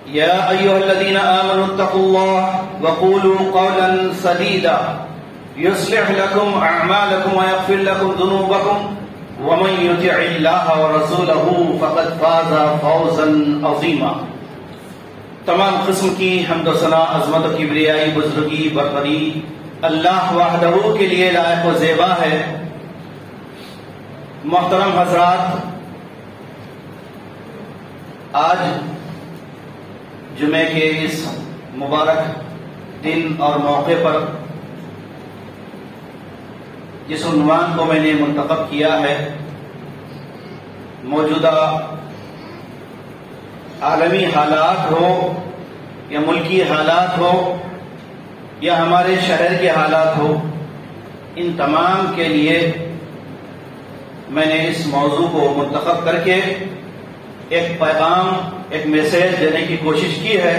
يا أيها الذين آمنوا اتقوا الله وقولوا قولا سديدا يصلح لكم أعمالكم ويغفر لكم ذنوبكم ومن يطع الله ورسوله فقد فاز فوزا عظيما۔ تمام قسم کی حمد و ثنا، عظمت و کبریائی، بزرگی، برتری اللہ وحدہ کے لیے لائق و زیبا ہے۔ محترم حضرات، آج جمعے کے اس مبارک دن اور موقع پر جس عنوان کو میں نے منتخب کیا ہے، موجودہ عالمی حالات ہو یا ملکی حالات ہو یا ہمارے شہر کے حالات ہو، ان تمام کے لیے میں نے اس موضوع کو منتخب کر کے ایک پیغام، ایک میسیج دینے کی کوشش کی ہے،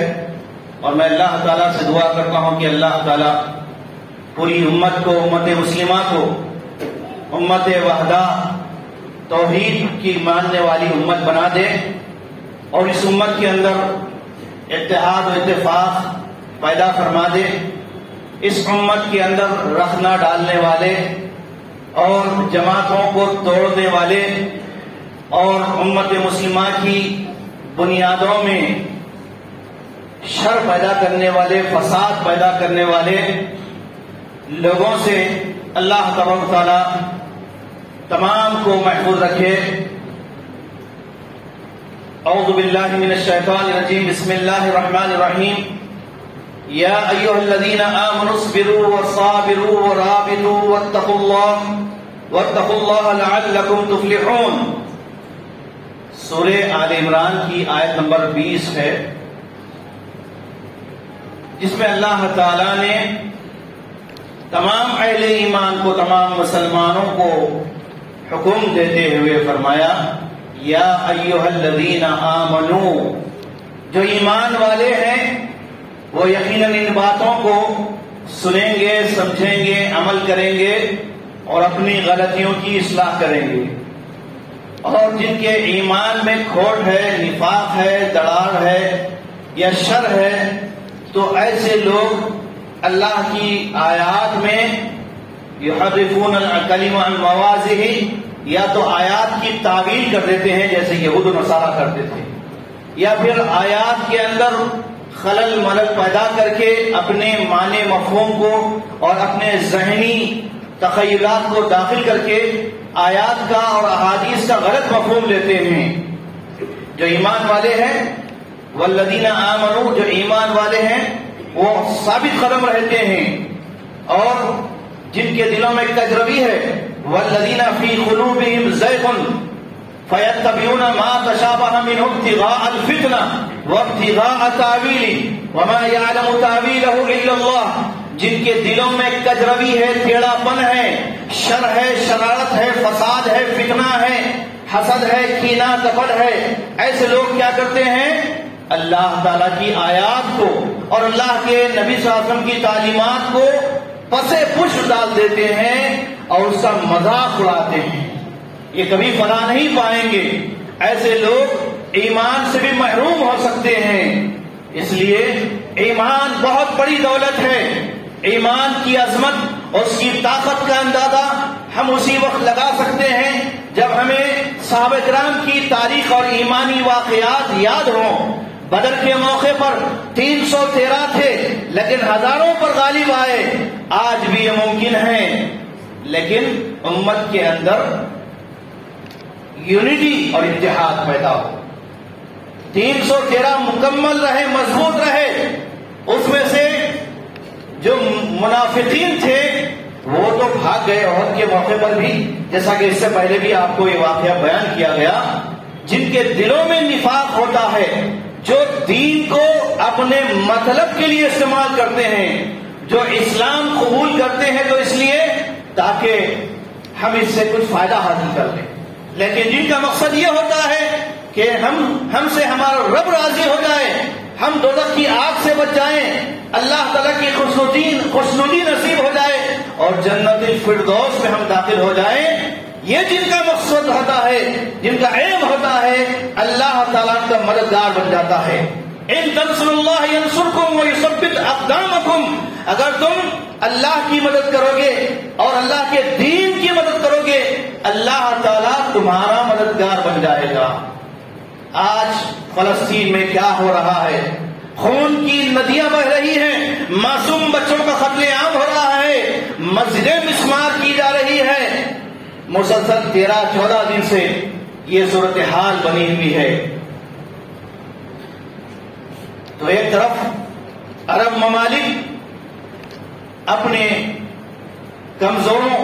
اور میں اللہ تعالیٰ سے دعا کرتا ہوں کہ اللہ تعالیٰ پوری امت کو، امت مسلمہ کو امت وحدہ توحید کی ماننے والی امت بنا دے، اور اس امت کے اندر اتحاد و اتفاق پیدا فرما دے، اس امت کے اندر رخنہ ڈالنے والے اور جماعتوں کو توڑنے والے اور امت مسلمہ کی بنیادوں میں شر پیدا کرنے والے، فساد پیدا کرنے والے لوگوں سے اللہ تبارک و تعالی تمام کو محفوظ رکھے۔ اعوذ باللہ من الشیطان الرجیم، بسم اللہ الرحمن الرحیم۔ یا ایھا الذین آمنوا اصبروا وصابروا ورابطوا واتقوا اللہ لعلکم تفلحون۔ سورہ آل عمران کی آیت نمبر 20 ہے، جس میں اللہ تعالیٰ نے تمام اہل ایمان کو، تمام مسلمانوں کو حکم دیتے ہوئے فرمایا، یا ایھا الذین آمنو، جو ایمان والے ہیں وہ یقیناً ان باتوں کو سنیں گے، سمجھیں گے، عمل کریں گے اور اپنی غلطیوں کی اصلاح کریں گے، اور جن کے ایمان میں کھوٹ ہے، نفاق ہے، دڑار ہے یا شر ہے، تو ایسے لوگ اللہ کی آیات میں یحرفون الکلم عن مواضعہ، یا تو آیات کی تعویل کر دیتے ہیں جیسے یہود و نصارہ کرتے تھے، یا پھر آیات کے اندر خلل ملل پیدا کر کے اپنے معنی مفہوم کو اور اپنے ذہنی تخیلات کو داخل کر کے آیات کا اور احادیث کا غلط مفہوم لیتے ہیں۔ جو ایمان والے ہیں، والذین آمنوا، جو ایمان والے ہیں وہ ثابت قدم رہتے ہیں، اور جن کے دلوں میں کجروی ہے، والذین فی قلوبہم زیغ فیتبعون ما تشابہ منہ ابتغاء الفتنہ وابتغاء تاویلہ وما یعلم تاویلہ الا اللہ، جن کے دلوں میں کجروی ہے، ٹیڑھا پن ہے، شر ہے، شرارت ہے، فساد ہے، فتنہ ہے، حسد ہے، کینہ کپٹ ہے، ایسے لوگ کیا کرتے ہیں؟ اللہ تعالیٰ کی آیات کو اور اللہ کے نبی صلی اللہ علیہ وسلم کی تعلیمات کو پسے پش ڈال دیتے ہیں اور اس کا مذاق اڑاتے ہیں۔ یہ کبھی فلاح نہیں پائیں گے، ایسے لوگ ایمان سے بھی محروم ہو سکتے ہیں۔ اس لیے ایمان بہت بڑی دولت ہے۔ ایمان کی عظمت اور اس کی طاقت کا اندازہ ہم اسی وقت لگا سکتے ہیں جب ہمیں صحابہ کرام کی تاریخ اور ایمانی واقعات یاد ہوں۔ بدر کے موقع پر 313 تھے لیکن ہزاروں پر غالب آئے۔ آج بھی یہ ممکن ہے، لیکن امت کے اندر یونٹی اور اتحاد پیدا ہو۔ 313 مکمل رہے، مضبوط رہے۔ اس میں سے جو منافقین تھے وہ تو بھاگ گئے عہد کے موقع پر بھی، جیسا کہ اس سے پہلے بھی آپ کو یہ واقعہ بیان کیا گیا۔ جن کے دلوں میں نفاق ہوتا ہے، جو دین کو اپنے مطلب کے لیے استعمال کرتے ہیں، جو اسلام قبول کرتے ہیں تو اس لیے تاکہ ہم اس سے کچھ فائدہ حاصل کر لیں، لیکن جن کا مقصد یہ ہوتا ہے کہ ہم سے ہمارا رب راضی ہو جائے، ہم دوزخ کی آگ سے بچ جائیں، اللہ تعالیٰ کی خوشنودی نصیب ہو جائے اور جنت الفردوس میں ہم داخل ہو جائیں، یہ جن کا مقصد ہوتا ہے، جن کا علم ہوتا ہے، اللہ تعالیٰ کا مددگار بن جاتا ہے۔ ان تنصروا اللہ ینصرکم ویثبت اقدامکم، اگر تم اللہ کی مدد کرو گے اور اللہ کے دین کی مدد کرو گے، اللہ تعالیٰ تمہارا مددگار بن جائے گا۔ آج فلسطین میں کیا ہو رہا ہے؟ خون کی ندیاں بہ رہی ہیں، معصوم بچوں کا قتل عام ہو رہا ہے، مسجدیں مسمار کی جا رہی ہے، مسلسل 13-14 دن سے یہ صورتحال بنی ہوئی ہے۔ تو ایک طرف عرب ممالک اپنے کمزوروں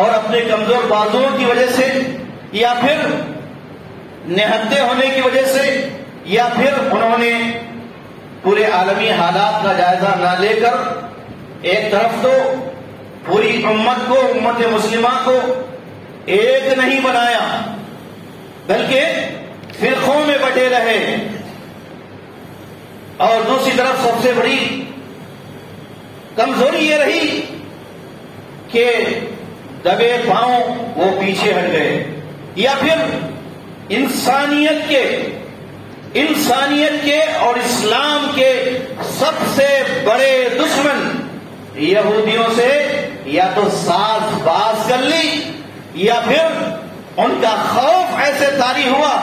اور اپنے کمزور بازوؤں کی وجہ سے، یا پھر نہتے ہونے کی وجہ سے، یا پھر انہوں نے پورے عالمی حالات کا جائزہ نہ لے کر ایک طرف تو پوری امت کو، امت مسلمہ کو ایک نہیں بنایا بلکہ فرقوں میں بٹے رہے، اور دوسری طرف سب سے بڑی کمزوری یہ رہی کہ دبے پاؤں وہ پیچھے ہٹ گئے، یا پھر انسانیت کے اور اسلام کے سب سے بڑے دشمن یہودیوں سے یا تو ساز باز کر لی، یا پھر ان کا خوف ایسے طاری ہوا،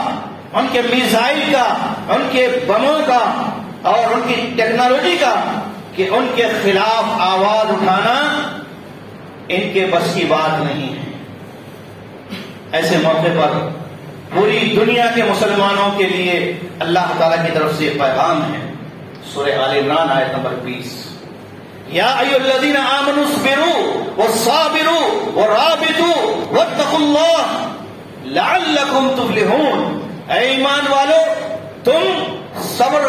ان کے میزائل کا، ان کے بموں کا اور ان کی ٹیکنالوجی کا، کہ ان کے خلاف آواز اٹھانا ان کے بس کی بات نہیں ہے۔ ایسے موقع پر پوری دنیا کے مسلمانوں کے لیے اللہ تعالیٰ کی طرف سے پیغام ہے۔ سورہ آل عمران آیت نمبر 20، یا ایھا الذین آمنوا اصبروا وصابروا ورابطوا واتقوا اللہ لعلکم تفلحون، اے ایمان والو تم صبر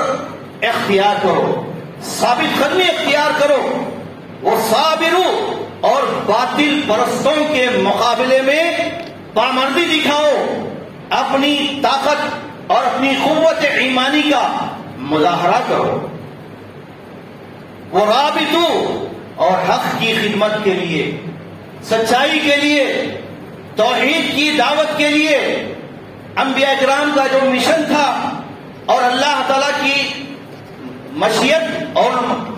اختیار کرو، ثابت قدمی اختیار کرو، وصابروا اور باطل پرستوں کے مقابلے میں پامردی دکھاؤ، اپنی طاقت اور اپنی قوت ایمانی کا مظاہرہ کرو، ورابطو اور حق کی خدمت کے لیے، سچائی کے لیے، توحید کی دعوت کے لیے، انبیاء کرام کا جو مشن تھا اور اللہ تعالیٰ کی مشیت اور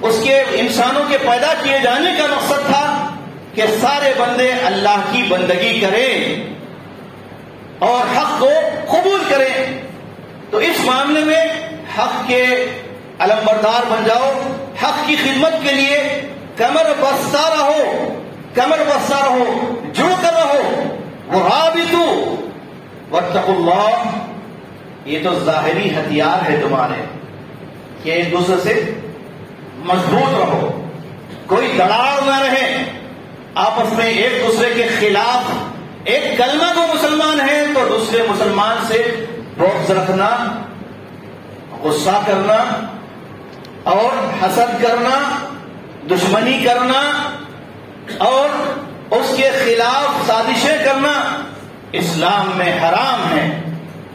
اس کے انسانوں کے پیدا کیے جانے کا مقصد تھا کہ سارے بندے اللہ کی بندگی کریں اور حق کو قبول کریں۔ تو اس معاملے میں حق کے علمبردار بن جاؤ، حق کی خدمت کے لیے کمر بستہ رہو، کمر بستہ رہو، جڑ کر رہو، ورابطو واتقوا اللہ، یہ تو ظاہری ہتھیار ہے تمہارے کہ ایک دوسرے سے مضبوط رہو، کوئی دراڑ نہ رہے آپس میں ایک دوسرے کے خلاف۔ ایک کلمہ کو مسلمان ہے تو دوسرے مسلمان سے بغض رکھنا، غصہ کرنا اور حسد کرنا، دشمنی کرنا اور اس کے خلاف سازشیں کرنا اسلام میں حرام ہے۔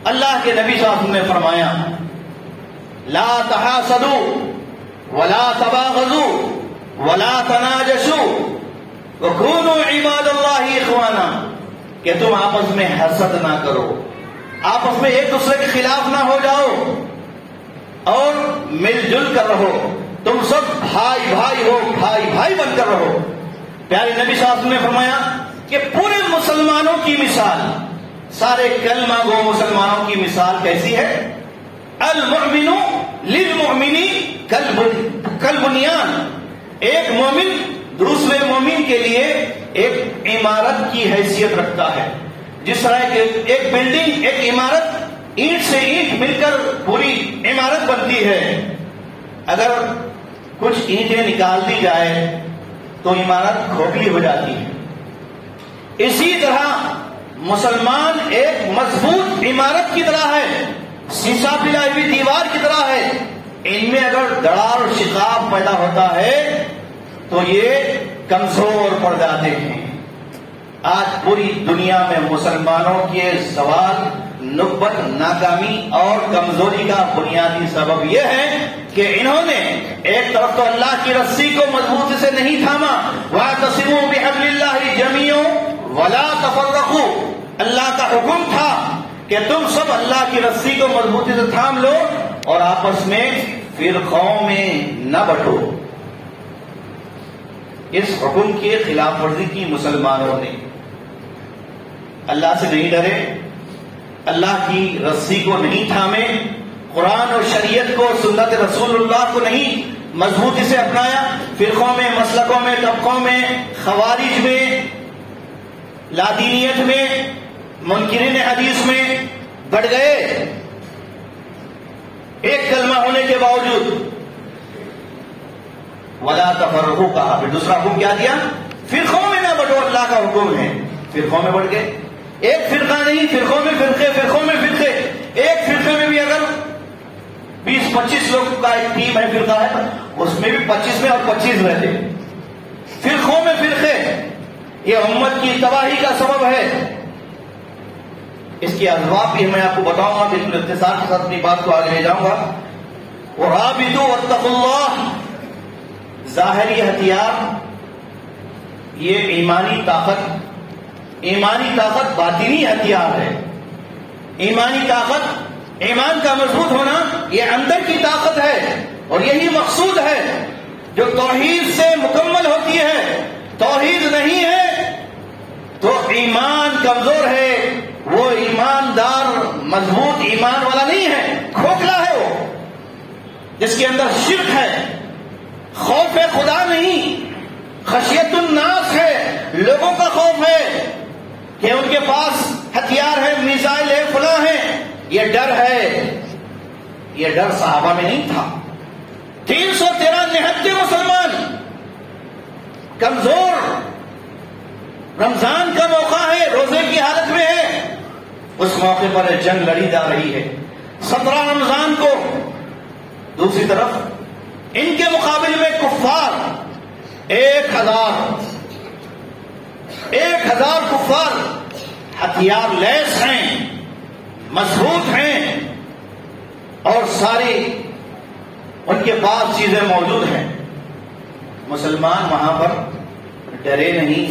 اللہ کے نبی صلی اللہ علیہ وسلم نے فرمایا لا تحاسدوا ولا تباغضوا ولا تناجشوا وكونوا عباد اللہ اخوانا، کہ تم آپس میں حسد نہ کرو، آپس میں ایک دوسرے کے خلاف نہ ہو جاؤ اور مل جل کر رہو، تم سب بھائی بھائی ہو، بھائی بھائی بن کر رہو۔ پیارے نبی صلی اللہ علیہ وسلم نے فرمایا کہ پورے مسلمانوں کی مثال، سارے کلمہ گو مسلمانوں کی مثال کیسی ہے؟ المؤمن للمؤمن کالبنیان، ایک مومن دوسرے مومن کے لیے ایک عمارت کی حیثیت رکھتا ہے۔ جس طرح ایک بلڈنگ، ایک عمارت اینٹ سے اینٹ مل کر پوری عمارت بنتی ہے، اگر کچھ اینٹیں نکال دی جائے تو عمارت کھوکھلی ہو جاتی ہے۔ اسی طرح مسلمان ایک مضبوط عمارت کی طرح ہے، شیشہ پلائی ہوئی دیوار کی طرح ہے، ان میں اگر دراڑ اور شقاق پیدا ہوتا ہے تو یہ کمزور پڑ جاتے ہیں۔ آج پوری دنیا میں مسلمانوں کے زوال، نکبت، ناکامی اور کمزوری کا بنیادی سبب یہ ہے کہ انہوں نے ایک طرف تو اللہ کی رسی کو مضبوطی سے نہیں تھاما، وَاعْتَصِمُوا بِحَبْلِ اللَّهِ جَمِيعًا وَلَا تَفَرَّقُوا، اللہ کا حکم تھا کہ تم سب اللہ کی رسی کو مضبوطی سے تھام لو اور آپس میں فرقوں میں نہ بٹو۔ اس حکم کی خلاف ورزی کی مسلمانوں نے، اللہ سے نہیں ڈرے، اللہ کی رسی کو نہیں تھامے، قرآن اور شریعت کو، سنت رسول اللہ کو نہیں مضبوطی سے اپنایا، فرقوں میں، مسلکوں میں، طبقوں میں، خوارج میں، لادینیت میں، منکرین حدیث میں بڑھ گئے، ایک کلمہ ہونے کے باوجود۔ وَلَا تَفَرَّقُوا کہا، پھر دوسرا حکم کیا دیا؟ فرقوں میں نہ بٹو، اللہ کا حکم ہے، فرقوں میں بڑھ گئے۔ ایک فرقہ نہیں، فرقوں میں فرقے، فرقوں میں فرقے، ایک فرقے میں بھی اگر 20-25 لوگ کا ایک ٹیم ہے، فرقہ ہے، اس میں بھی 25 میں اور 25 رہتے، فرقوں میں فرقے، یہ امت کی تباہی کا سبب ہے۔ اس کی اسباب بھی میں آپ کو بتاؤں گا، بالکل اختصار کے ساتھ اپنی بات کو آگے لے جاؤں گا۔ وَرَابِطُوا وَاتَّقُوا اللَّهَ، ظاہری ہتھیار یہ ایمانی طاقت باطنی ہتھیار ہے۔ ایمانی طاقت، ایمان کا مضبوط ہونا، یہ اندر کی طاقت ہے، اور یہی مقصود ہے جو توحید سے مکمل ہوتی ہے۔ توحید نہیں ہے تو ایمان کمزور ہے، وہ ایماندار مضبوط ایمان والا نہیں ہے، کھوکھلا ہے وہ، جس کے اندر شرک ہے، خوف خدا نہیں، خشیت الناس ہے، لوگوں کا خوف ہے کہ ان کے پاس ہتھیار ہے، میزائل ہے، فلاں ہے، یہ ڈر ہے۔ یہ ڈر صحابہ میں نہیں تھا۔ 313 نہتے مسلمان کمزور، رمضان کا موقع ہے، روزے کی حالت میں ہے، اس موقع پر جنگ لڑی جا رہی ہے 17 رمضان کو۔ دوسری طرف ان کے مقابل میں کفار 1000 کفار ہتھیار لیس ہیں، مضبوط ہیں، اور ساری ان کے پاس چیزیں موجود ہیں۔ مسلمان وہاں پر ڈرے نہیں،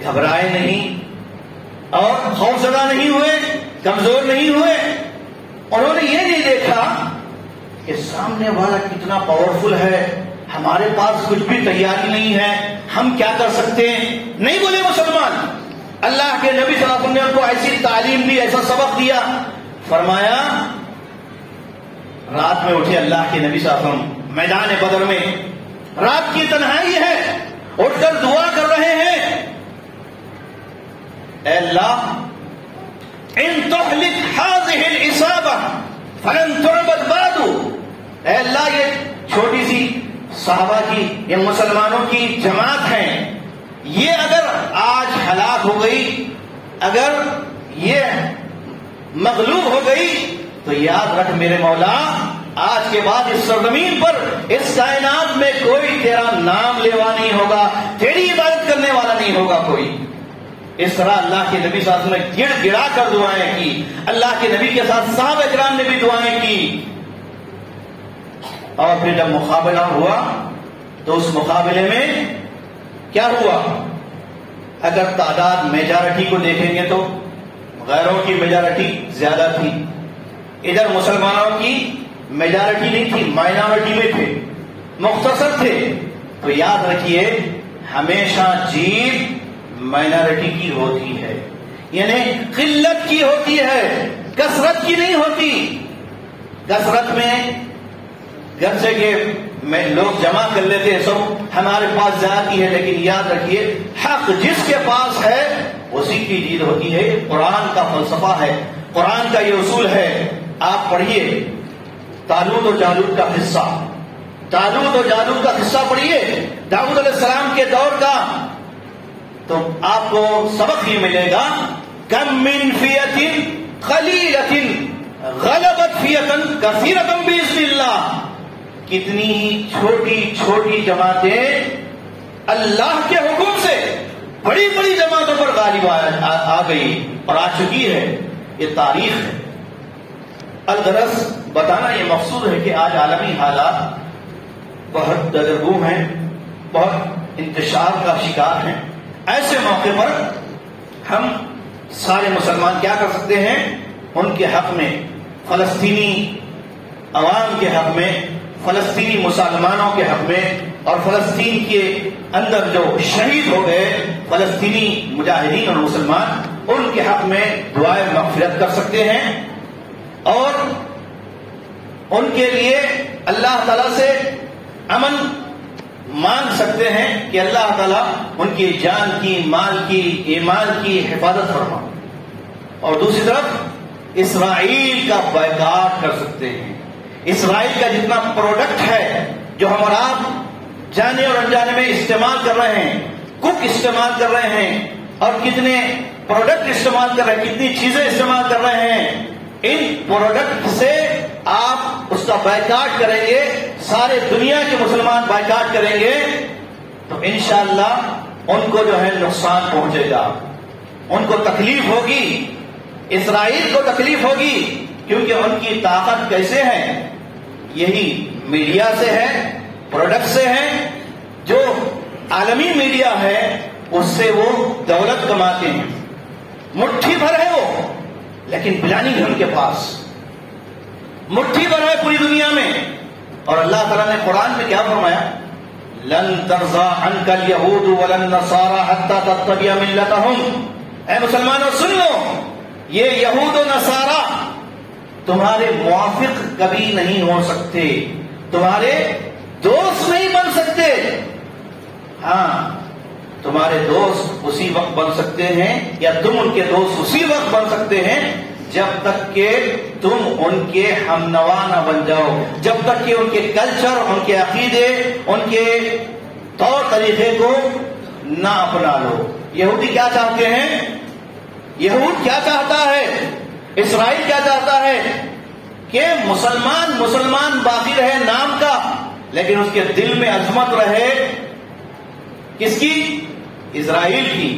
گھبرائے نہیں، اور خوفزدہ نہیں ہوئے، کمزور نہیں ہوئے۔ انہوں نے یہ نہیں دیکھا کہ سامنے والا کتنا پاورفل ہے، ہمارے پاس کچھ بھی تیاری نہیں ہے، ہم کیا کر سکتے ہیں، نہیں بولے مسلمان۔ اللہ کے نبی صلی اللہ علیہ وسلم نے ان کو ایسی تعلیم دی، ایسا سبق دیا، فرمایا رات میں اٹھے اللہ کے نبی صلی اللہ علیہ وسلم میدان بدر میں، رات کی تنہائی ہے، اٹھ کر دعا کر رہے ہیں، اے اللہ ان تہلک هذه العصابہ فلن تعبد بعد، اے اللہ یہ چھوٹی سی صحابہ کی، یہ مسلمانوں کی جماعت ہے، یہ اگر آج ہلاک ہو گئی، اگر یہ مغلوب ہو گئی، تو یاد رکھ میرے مولا، آج کے بعد اس سرزمین پر، اس کائنات میں کوئی تیرا نام لیوا نہیں ہوگا، تیری عبادت کرنے والا نہیں ہوگا کوئی۔ اس طرح اللہ کے نبی صلی اللہ علیہ وسلم نے گڑ گڑا کر دعائیں کی، اللہ کے نبی کے ساتھ صحابہ کرام نے بھی دعائیں کی۔ اور پھر جب مقابلہ ہوا تو اس مقابلے میں کیا ہوا؟ اگر تعداد میجارٹی کو دیکھیں گے تو غیروں کی میجارٹی زیادہ تھی، ادھر مسلمانوں کی میجارٹی نہیں تھی، مائنارٹی میں تھے، مختصر تھے۔ تو یاد رکھیے ہمیشہ جیت مائنارٹی کی ہوتی ہے، یعنی قلت کی ہوتی ہے، کثرت کی نہیں ہوتی۔ کثرت میں گرچہ کہ لوگ جمع کر لیتے ہیں، سب ہمارے پاس زیادتی ہے، لیکن یاد رکھیے حق جس کے پاس ہے اسی کی جیت ہوتی ہے۔ قرآن کا فلسفہ ہے، قرآن کا یہ اصول ہے۔ آپ پڑھیے طالوت و جالوت کا قصہ، طالوت و جالوت کا قصہ پڑھیے داؤد علیہ السلام کے دور کا، تو آپ کو سبق یہ ملے گا، کم من فیۃ قلیلۃ غلبت فیۃ کثیرۃ باذن اللہ، کتنی چھوٹی چھوٹی جماعتیں اللہ کے حکم سے بڑی بڑی جماعتوں پر غالب آ گئی اور آ چکی ہے۔ یہ تاریخ ہے۔ الغرض بتانا یہ مقصود ہے کہ آج عالمی حالات بہت دگرگوں ہیں، بہت انتشار کا شکار ہیں۔ ایسے موقع پر ہم سارے مسلمان کیا کر سکتے ہیں؟ ان کے حق میں، فلسطینی عوام کے حق میں، فلسطینی مسلمانوں کے حق میں، اور فلسطین کے اندر جو شہید ہو گئے فلسطینی مجاہدین اور مسلمان، ان کے حق میں دعائیں مغفرت کر سکتے ہیں، اور ان کے لیے اللہ تعالیٰ سے امن مانگ سکتے ہیں کہ اللہ تعالیٰ ان کی جان کی، مال کی، ایمان کی حفاظت فرما. اور دوسری طرف اسرائیل کا بائیکاٹ کر سکتے ہیں. اسرائیل کا جتنا پروڈکٹ ہے جو ہم اور آپ جانے اور انجانے میں استعمال کر رہے ہیں، کوک استعمال کر رہے ہیں، اور کتنے پروڈکٹ استعمال کر رہے ہیں، کتنی چیزیں استعمال کر رہے ہیں، ان پروڈکٹ سے آپ اس کا بائیکاٹ کریں گے، سارے دنیا کے مسلمان بائیکاٹ کریں گے، تو انشاءاللہ ان کو جو ہے نقصان پہنچے گا، ان کو تکلیف ہوگی، اسرائیل کو تکلیف ہوگی. کیونکہ ان کی طاقت کیسے ہے؟ یہی میڈیا سے ہے، پروڈکٹ سے ہے. جو عالمی میڈیا ہے اس سے وہ دولت کماتے ہیں، مٹھی بھر ہے وہ، لیکن پلاننگ ہے ان کے پاس، مٹھی بھر ہے پوری دنیا میں. اور اللہ تعالیٰ نے قرآن میں کیا فرمایا؟ لن ترضى عنك اليهود ولا النصارى حتى تتبع ملتهم. اے مسلمانوں سن لو، یہ یہود و نصارہ تمہارے موافق کبھی نہیں ہو سکتے، تمہارے دوست نہیں بن سکتے. ہاں، تمہارے دوست اسی وقت بن سکتے ہیں، یا تم ان کے دوست اسی وقت بن سکتے ہیں جب تک کہ تم ان کے ہم نوا نہ بن جاؤ، جب تک کہ ان کے کلچر، ان کے عقیدے، ان کے طور طریقے کو نہ اپنا لو. یہودی کیا چاہتے ہیں؟ یہود کیا چاہتا ہے؟ اسرائیل کیا چاہتا ہے؟ کہ مسلمان باقی رہے نام کا، لیکن اس کے دل میں عظمت رہے کس کی؟ اسرائیل کی.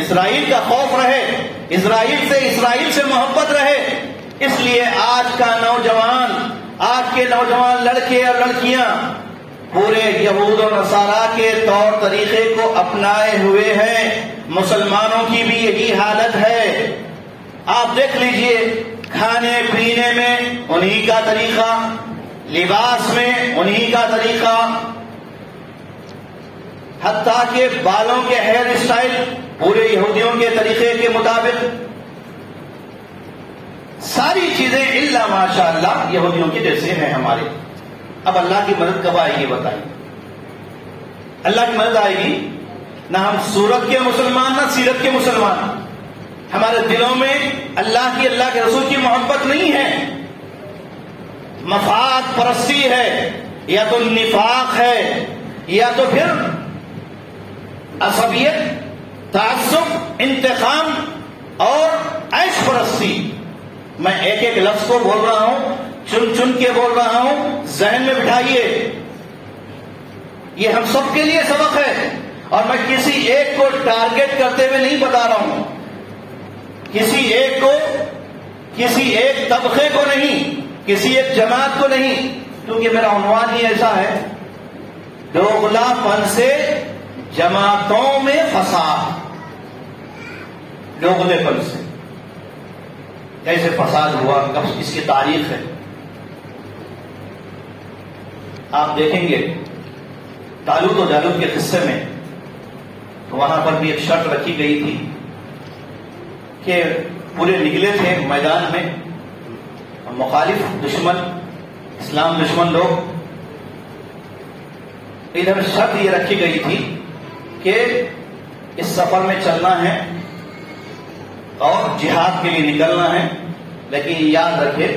اسرائیل کا خوف رہے، اسرائیل سے محبت رہے. اس لیے آج کا نوجوان، آج کے نوجوان لڑکے اور لڑکیاں پورے یہود و نصارہ کے طور طریقے کو اپنائے ہوئے ہیں. مسلمانوں کی بھی یہی حالت ہے. آپ دیکھ لیجئے، کھانے پینے میں انہی کا طریقہ، لباس میں انہی کا طریقہ، حتیٰ کہ بالوں کے ہیئر اسٹائل پورے یہودیوں کے طریقے کے مطابق. ساری چیزیں الا ماشاء اللہ یہودیوں کے جیسے ہیں ہمارے. اب اللہ کی مدد کب آئے گی بتائیں؟ اللہ کی مدد آئے گی نہ ہم صورت کے مسلمان نہ سیرت کے مسلمان. ہمارے دلوں میں اللہ کے رسول کی محبت نہیں ہے، مفاد پرستی ہے، یا تو نفاق ہے، یا تو پھر عصبیت، تعصب، انتقام اور عیش پرستی. میں ایک ایک لفظ کو بول رہا ہوں، چن کے بول رہا ہوں، ذہن میں بٹھائیے. یہ ہم سب کے لیے سبق ہے، اور میں کسی ایک کو ٹارگٹ کرتے ہوئے نہیں بتا رہا ہوں، کسی ایک کو، کسی ایک طبقے کو نہیں، کسی ایک جماعت کو نہیں، کیونکہ میرا عنوان ہی ایسا ہے، دوغلا پن سے جماعتوں میں فساد. دوغلے پن سے کیسے فساد ہوا، کب اس کی تاریخ ہے. آپ دیکھیں گے طالوت و جالوت کے قصے میں، تو وہاں پر بھی ایک شرط رکھی گئی تھی کہ پورے نکلے تھے میدان میں مخالف دشمن، اسلام دشمن لوگ. ادھر شرط یہ رکھی گئی تھی کہ اس سفر میں چلنا ہے اور جہاد کے لیے نکلنا ہے، لیکن یاد رکھے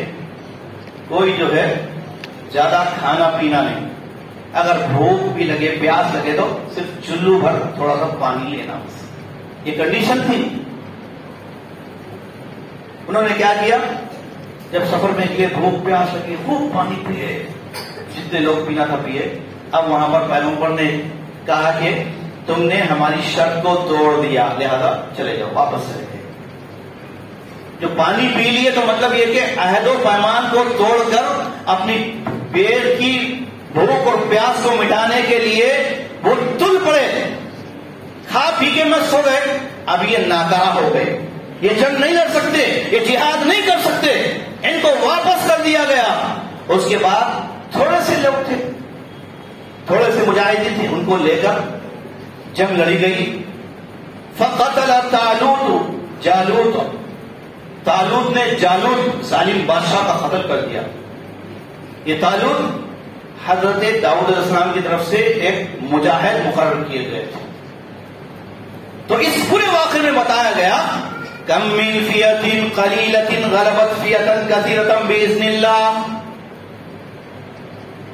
کوئی جو ہے زیادہ کھانا پینا نہیں، اگر بھوک بھی لگے، پیاس لگے تو صرف چلو بھر تھوڑا سا پانی لینا. یہ کنڈیشن تھی. انہوں نے کیا کیا؟ جب سفر میں نکلے، بھوک پیاس لگی، خوب پانی پیے، جتنے لوگ پینا تھا پیے. اب وہاں پر پیغمبر نے کہا کہ تم نے ہماری شرط کو توڑ دیا، لہذا چلے جاؤ، واپس چلے گئے. جو پانی پی لیے تو مطلب یہ کہ عہد و پیمان کو توڑ کر اپنی پیٹ کی بھوک اور پیاس کو مٹانے کے لیے وہ تل پڑے، کھا پی کے مست ہو گئے. اب یہ ناکارہ ہو گئے، یہ جنگ نہیں لڑ سکتے، یہ جہاد نہیں کر سکتے. ان کو واپس کر دیا گیا. اس کے بعد تھوڑے سے لوگ تھے, تھوڑے سے مجاہدین تھے, ان کو لے کر جنگ لڑی گئی. فقتل طالوت جالوت, طالوت نے جالوت ظالم بادشاہ کا قتل کر دیا. یہ طالوت حضرت داؤد علیہ السلام کی طرف سے ایک مجاہد مقرر کیے گئے تھے. تو اس پورے واقعے میں بتایا گیا کم من فیۃ قلیلۃ غلبت فیۃ کثیرۃ باذن اللہ.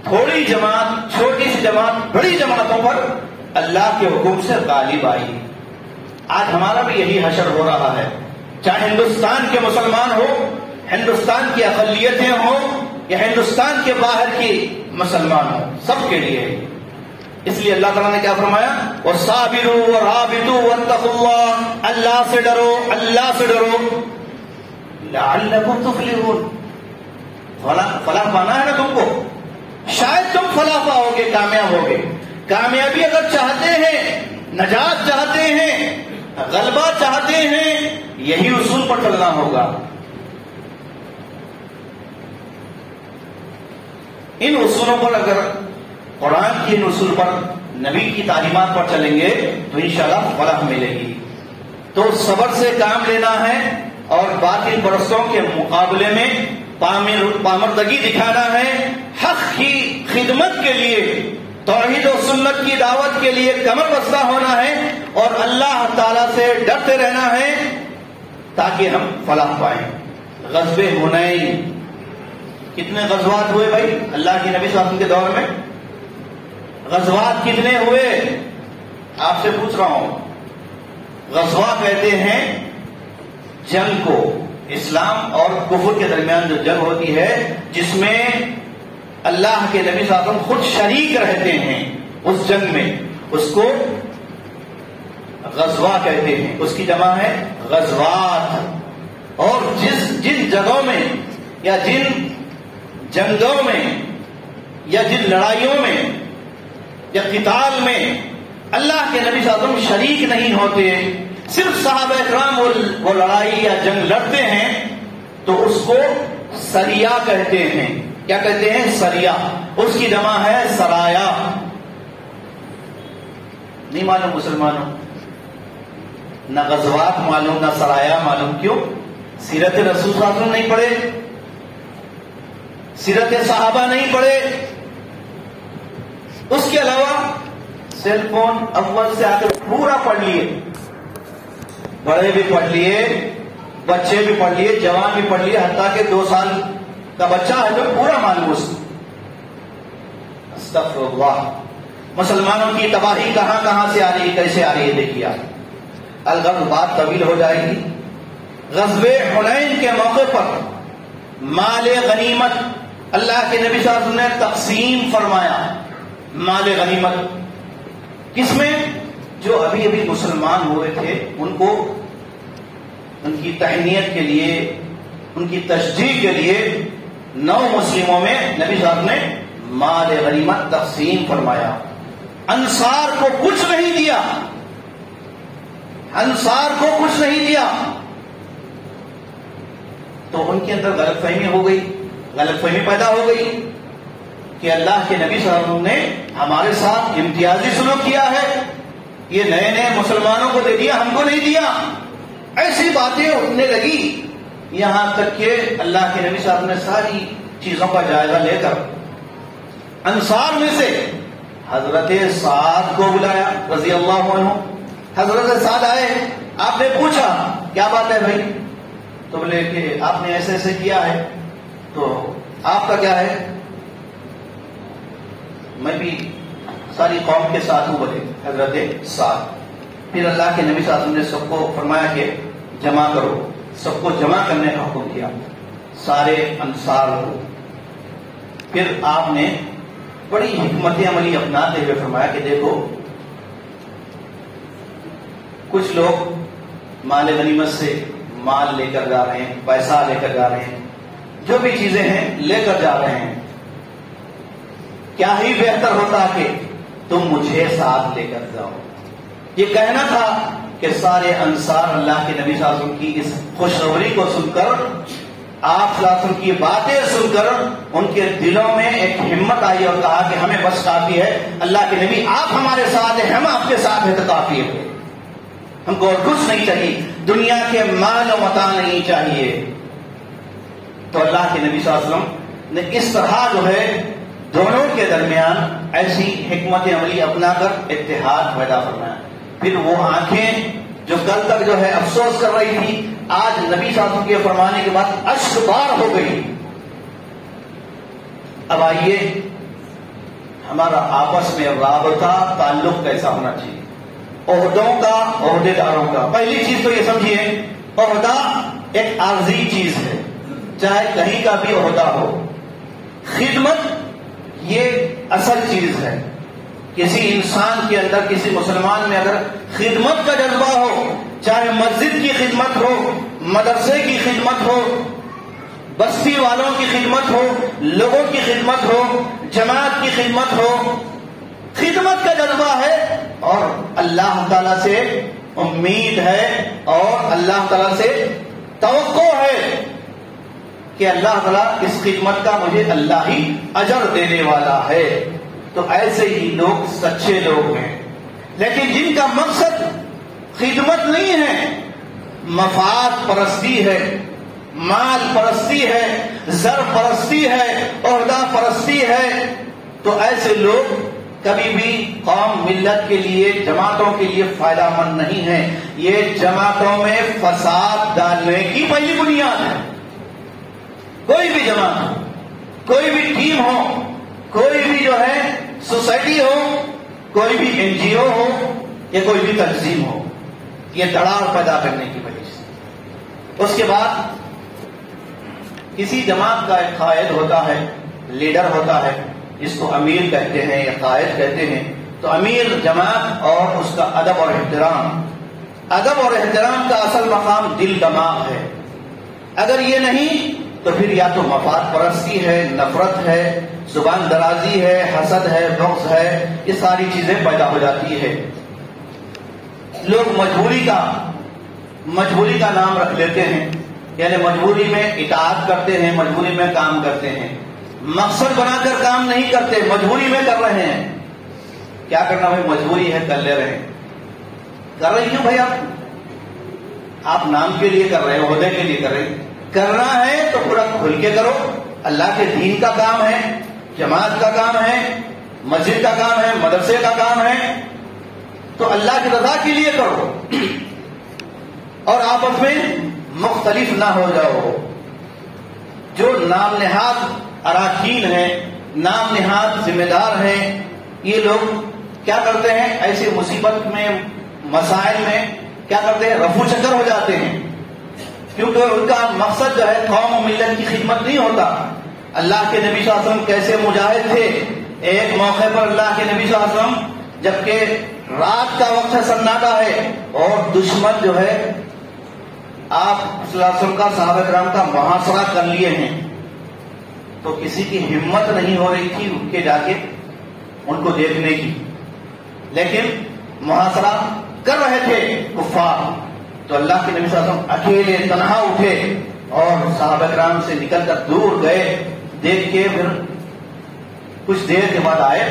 تھوڑی جماعت, چھوٹی سی جماعت بڑی جماعتوں پر اللہ کے حکم سے غالب آئی. آج ہمارا بھی یہی حشر ہو رہا ہے, چاہے ہندوستان کے مسلمان ہو, ہندوستان کی اقلیتیں ہوں, یا ہندوستان کے باہر کی مسلمان ہوں, سب کے لیے. اس لیے اللہ تعالیٰ نے کیا فرمایا, وَصَابِرُوا وَرَابِطُوا وَاتَّقُوا اللَّهَ, اللہ سے ڈرو, اللہ سے ڈرو, لَعَلَّكُمْ تُفْلِحُونَ. فلاح پانا ہے نا تم کو, شاید تم فلاح پاؤ گے, کامیاب ہوگے. کامیابی اگر چاہتے ہیں, نجات چاہتے ہیں, غلبہ چاہتے ہیں, یہی اصول پر چلنا ہوگا. ان اصولوں پر اگر قرآن کی ان اصول پر, نبی کی تعلیمات پر چلیں گے تو انشاءاللہ فلاح ملے گی. تو صبر سے کام لینا ہے اور باطل پرستوں کے مقابلے میں پامردگی دکھانا ہے. حق کی خدمت کے لیے, توحید و سنت کی دعوت کے لیے کمر بستہ ہونا ہے اور اللہ تعالیٰ سے ڈرتے رہنا ہے تاکہ ہم فلاح پائیں. غزوہ حنین, کتنے غزوات ہوئے بھائی اللہ کے نبی صلی اللہ علیہ وسلم کے دور میں؟ غزوات کتنے ہوئے آپ سے پوچھ رہا ہوں. غزوہ کہتے ہیں جنگ کو, اسلام اور کفر کے درمیان جو جنگ ہوتی ہے جس میں اللہ کے نبی صلی اللہ علیہ وسلم خود شریک رہتے ہیں اس جنگ میں, اس کو غزوہ کہتے ہیں. اس کی جمع ہے غزوات. اور جن جگہوں میں یا جن جنگوں میں یا جن لڑائیوں میں یا قتال میں اللہ کے نبی صلی اللہ علیہ وسلم شریک نہیں ہوتے, صرف صحابہ اکرام وہ لڑائی یا جنگ لڑتے ہیں, تو اس کو سریہ کہتے ہیں. کیا کہتے ہیں؟ سریہ. اس کی جمع ہے سرایا. نہیں معلوم مسلمانوں, نہ غزوات معلوم نہ سرایا معلوم. کیوں؟ سیرت رسول صلی اللہ علیہ وسلم نہیں پڑھے, سیرت صحابہ نہیں پڑھے. اس کے علاوہ سیل فون اول سے آ کر پورا پڑھ لیے, بڑے بھی پڑھ لیے, بچے بھی پڑھ لیے, جوان بھی پڑھ لیے, حتیٰ کہ 2 سال کا بچہ ہے جو پورا معلوم اس کو. استغفر اللہ. مسلمانوں کی تباہی کہاں کہاں سے آ رہی ہے, کیسے آ رہی ہے دیکھیے آپ. الغرض بات طویل ہو جائے گی. غزوہ حنین کے موقع پر مال غنیمت اللہ کے نبی صلی اللہ علیہ وسلم نے تقسیم فرمایا. مال غنیمت کس میں؟ جو ابھی ابھی مسلمان ہوئے تھے ان کو, ان کی تہنیت کے لیے, ان کی تشجیع کے لیے 9 مسلموں میں نبی صاحب نے مال غنیمت تقسیم فرمایا. انصار کو کچھ نہیں دیا, انصار کو کچھ نہیں دیا. تو ان کے اندر غلط فہمی ہو گئی, غلط فہمی پیدا ہو گئی کہ اللہ کے نبی صلی اللہ علیہ وسلم نے ہمارے ساتھ امتیازی سلوک کیا ہے, یہ نئے نئے مسلمانوں کو دے دیا, ہم کو نہیں دیا. ایسی باتیں اٹھنے لگی, یہاں تک کہ اللہ کے نبی صاحب نے ساری چیزوں کا جائزہ لے کر انصار میں سے حضرت سعد کو بلایا رضی اللہ عنہ. حضرت سعد آئے, آپ نے پوچھا کیا بات ہے بھائی؟ تو بولے کہ آپ نے ایسے ایسے کیا ہے, تو آپ کا کیا ہے؟ میں بھی ساری قوم کے ساتھ ہوں, بولے حضرت سعد. پھر اللہ کے نبی صلی اللہ علیہ وسلم نے سب کو فرمایا کہ جمع کرو, سب کو جمع کرنے کا حکم دیا, سارے انصار کو. پھر آپ نے بڑی حکمت عملی اپناتے ہوئے فرمایا کہ دیکھو کچھ لوگ مال غنیمت سے مال لے کر جا رہے ہیں, پیسہ لے کر جا رہے ہیں, جو بھی چیزیں ہیں لے کر جا رہے ہیں. کیا ہی بہتر ہوتا کہ تم مجھے ساتھ لے کر جاؤ. یہ کہنا تھا کہ سارے انصار اللہ کے نبی صلی اللہ علیہ وسلم کی اس خوشخبری کو سن کر آپ صلی اللہ علیہ وسلم کی باتیں سن کر ان کے دلوں میں ایک ہمت آئی اور کہا کہ ہمیں بس کافی ہے، اللہ کے نبی آپ ہمارے ساتھ ہیں، ہم آپ کے ساتھ ہیں تو کافی ہے، ہم کو اور کچھ نہیں چاہیے، دنیا کے مال و متاع نہیں چاہیے۔ تو اللہ کے نبی صلی اللہ علیہ وسلم نے اس طرح جو ہے دونوں کے درمیان ایسی حکمت عملی اپنا کر اتحاد پیدا فرمایا۔ پھر وہ آنکھیں جو کل تک جو ہے افسوس کر رہی تھی، آج نبی صلی اللہ علیہ وسلم کے فرمانے کے بعد اشکبار ہو گئی۔ اب آئیے ہمارا آپس میں رابطہ تعلق کیسا ہونا چاہیے، عہدوں کا، عہدے داروں کا۔ پہلی چیز تو یہ سمجھیے، عہدہ ایک عارضی چیز ہے، چاہے کہیں کا بھی عہدہ ہو۔ خدمت یہ اصل چیز ہے۔ کسی انسان کے اندر، کسی مسلمان میں اگر خدمت کا جذبہ ہو، چاہے مسجد کی خدمت ہو، مدرسے کی خدمت ہو، بستی والوں کی خدمت ہو، لوگوں کی خدمت ہو، جماعت کی خدمت ہو، خدمت کا جذبہ ہے اور اللہ تعالی سے امید ہے اور اللہ تعالی سے توقع ہے کہ اللہ تعالیٰ اس خدمت کا مجھے اللہ ہی اجر دینے والا ہے، تو ایسے ہی لوگ سچے لوگ ہیں۔ لیکن جن کا مقصد خدمت نہیں ہے، مفاد پرستی ہے، مال پرستی ہے، زر پرستی ہے، عہدہ پرستی ہے، تو ایسے لوگ کبھی بھی قوم ملت کے لیے، جماعتوں کے لیے فائدہ مند نہیں ہے۔ یہ جماعتوں میں فساد ڈالنے کی پہلی بنیاد ہے۔ کوئی بھی جماعت ہو، کوئی بھی ٹیم ہو، کوئی بھی جو ہے سوسائٹی ہو، کوئی بھی این جی او ہو یا کوئی بھی تنظیم ہو، یہ دڑار پیدا کرنے کی وجہ سے۔ اس کے بعد کسی جماعت کا ایک قائد ہوتا ہے، لیڈر ہوتا ہے، جس کو امیر کہتے ہیں یا قائد کہتے ہیں۔ تو امیر جماعت اور اس کا ادب اور احترام، ادب اور احترام کا اصل مقام دل دماغ ہے۔ اگر یہ نہیں تو پھر یا تو مفاد پرستی ہے، نفرت ہے، زبان درازی ہے، حسد ہے، بغض ہے، یہ ساری چیزیں پیدا ہو جاتی ہے۔ لوگ مجبوری کا نام رکھ لیتے ہیں، یعنی مجبوری میں اطاعت کرتے ہیں، مجبوری میں کام کرتے ہیں، مقصد بنا کر کام نہیں کرتے، مجبوری میں کر رہے ہیں۔ کیا کرنا بھائی، مجبوری ہے کر لے رہے ہیں۔ کر رہے کیوں بھائی؟ آپ نام کے لیے کر رہے ہیں، عہدے کے لیے کر رہے ہیں۔ کرنا ہے تو پورا کھل کے کرو، اللہ کے دین کا کام ہے، جماعت کا کام ہے، مسجد کا کام ہے، مدرسے کا کام ہے، تو اللہ کی رضا کے لیے کرو اور آپس میں مختلف نہ ہو جاؤ۔ جو نام نہاد اراکین ہیں، نام نہاد ذمہ دار ہیں، یہ لوگ کیا کرتے ہیں، ایسی مصیبت میں، مسائل میں کیا کرتے ہیں، رفو چکر ہو جاتے ہیں، کیونکہ ان کا مقصد جو ہے قوم و ملت کی خدمت نہیں ہوتا۔ اللہ کے نبی صلی اللہ علیہ وسلم کیسے مجاہد تھے، ایک موقع پر اللہ کے نبی صلی اللہ علیہ وسلم، جبکہ رات کا وقت ہے، سناٹا ہے، اور دشمن جو ہے آپ صلی اللہ علیہ وسلم کا، صحابہ کرام کا محاصرہ کر لیے ہیں، تو کسی کی ہمت نہیں ہو رہی تھی اٹھ کے جا کے ان کو دیکھنے کی، لیکن محاصرہ کر رہے تھے کفار۔ تو اللہ کے نبی صلی اللہ علیہ وسلم اکیلے تنہا اٹھے اور صحابہ کرام سے نکل کر دور گئے، دیکھ کے پھر کچھ دیر کے بعد آئے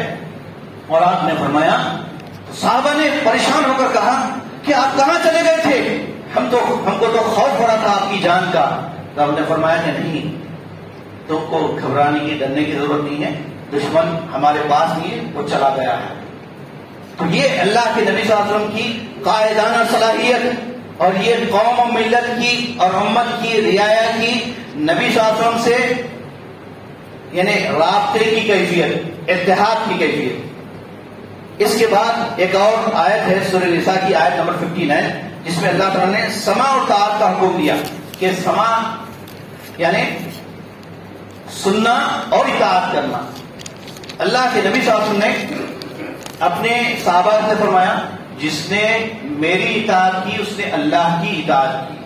اور آپ نے فرمایا، صحابہ نے پریشان ہو کر کہا کہ آپ کہاں چلے گئے تھے، ہم کو تو خوف ہو رہا تھا آپ کی جان کا۔ تو ہم نے فرمایا کہ نہیں، تم کو گھبرانے کی، ڈرنے کی ضرورت نہیں ہے، دشمن ہمارے پاس نہیں ہے، وہ چلا گیا ہے۔ تو یہ اللہ کے نبی صلی اللہ علیہ وسلم کی قائدانہ صلاحیت اور یہ قوم و ملت کی اور امت کی رعایت کی، نبی صلی اللہ علیہ وسلم سے یعنی رابطے کی کیفیت، اتحاد کی کیفیت۔ اس کے بعد ایک اور آیت ہے سورہ نساء کی آیت نمبر 59، جس میں اللہ تعالیٰ نے سماع اور طاعت کا حکم دیا کہ سماع یعنی سننا اور اطاعت کرنا۔ اللہ کے نبی صلی اللہ علیہ وسلم نے اپنے صحابہ سے فرمایا، جس نے میری اطاعت کی اس نے اللہ کی اطاعت کی،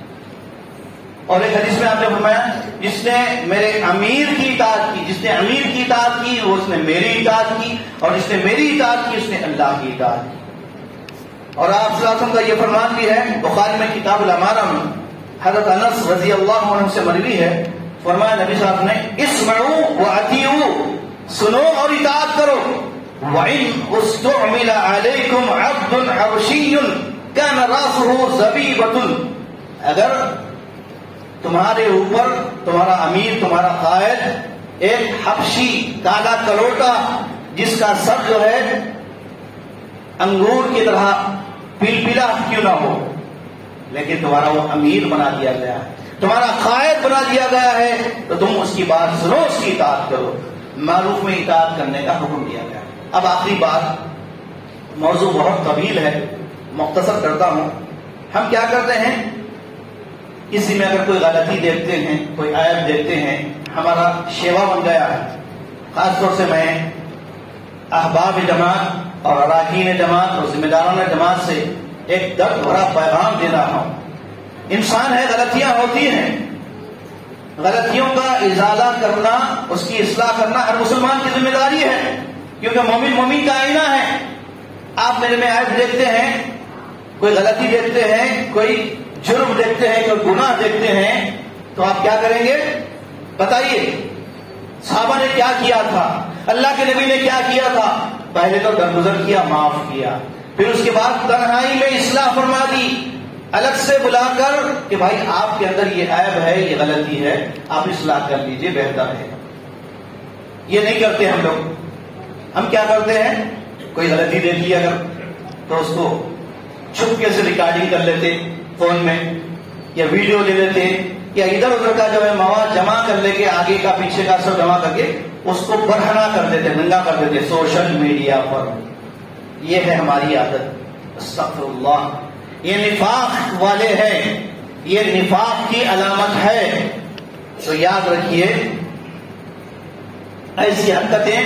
اور ایک حدیث میں آپ نے فرمایا، جس نے میرے امیر کی اطاعت کی، جس نے امیر کی اطاعت کی وہ اس نے میری اطاعت کی، اور جس نے میری اطاعت کی اس نے اللہ کی اطاعت کی۔ اور آپ صلی اللہ علیہ وسلم کا یہ فرمان بھی ہے، بخاری میں کتاب الامانہ میں حضرت انس رضی اللہ عنہ سے مروی ہے، فرمایا نبی صاحب نے اسمعوا واطیعوا، سنو اور اطاعت کرو. وَإِنْ اُسْتُعْمِلَ عَلَيْكُمْ عَبْدٌ حَبْشِيٌّ كَانَ رَأْسُهُ زَبِيبَةٌ، اگر تمہارے اوپر تمہارا امیر، تمہارا قائد ایک حبشی کالا کلوٹا جس کا سر جو ہے انگور کی طرح پلپلا کیوں نہ ہو، لیکن تمہارا وہ امیر بنا دیا گیا ہے، تمہارا قائد بنا دیا گیا ہے، تو تم اس کی بات سنو، اس کی اطاعت کرو. معروف میں اطاعت کرنے کا حکم دیا گیا. اب آخری بات، موضوع بہت طویل ہے، مختصر کرتا ہوں. ہم کیا کرتے ہیں، کسی میں اگر کوئی غلطی دیکھتے ہیں، کوئی عیب دیکھتے ہیں، ہمارا شیوا بن گیا ہے. خاص طور سے میں احباب جماعت اور اراکین جماعت اور ذمہ داران جماعت سے ایک درد بھرا پیغام دے رہا ہوں. انسان ہے، غلطیاں ہوتی ہیں، غلطیوں کا ازالہ کرنا، اس کی اصلاح کرنا ہر مسلمان کی ذمہ داری ہے، کیونکہ مومن کا آئینہ ہے. آپ میرے میں عیب دیکھتے ہیں، کوئی غلطی دیکھتے ہیں، کوئی جرم دیکھتے ہیں، کوئی گناہ دیکھتے ہیں، تو آپ کیا کریں گے بتائیے؟ صحابہ نے کیا کیا تھا، اللہ کے نبی نے کیا کیا تھا؟ پہلے تو درگزر کیا، معاف کیا، پھر اس کے بعد تنہائی میں اصلاح فرما دی، الگ سے بلا کر کہ بھائی آپ کے اندر یہ عیب ہے، یہ غلطی ہے، آپ اصلاح کر لیجئے، بہتر ہے. یہ نہیں کرتے ہم لوگ. ہم کیا کرتے ہیں، کوئی غلطی دیکھی اگر تو اس کو چھپکے سے ریکارڈنگ کر لیتے فون میں، یا ویڈیو لے لیتے، یا ادھر ادھر کا جو ہے مواد جمع کر لے کے، آگے کا پیچھے کا سب جمع کر کے اس کو برہنہ کر دیتے، ننگا کر دیتے سوشل میڈیا پر. یہ ہے ہماری عادت. استغفر اللہ. یہ نفاق والے ہیں، یہ نفاق کی علامت ہے. تو یاد رکھیے، ایسی حرکتیں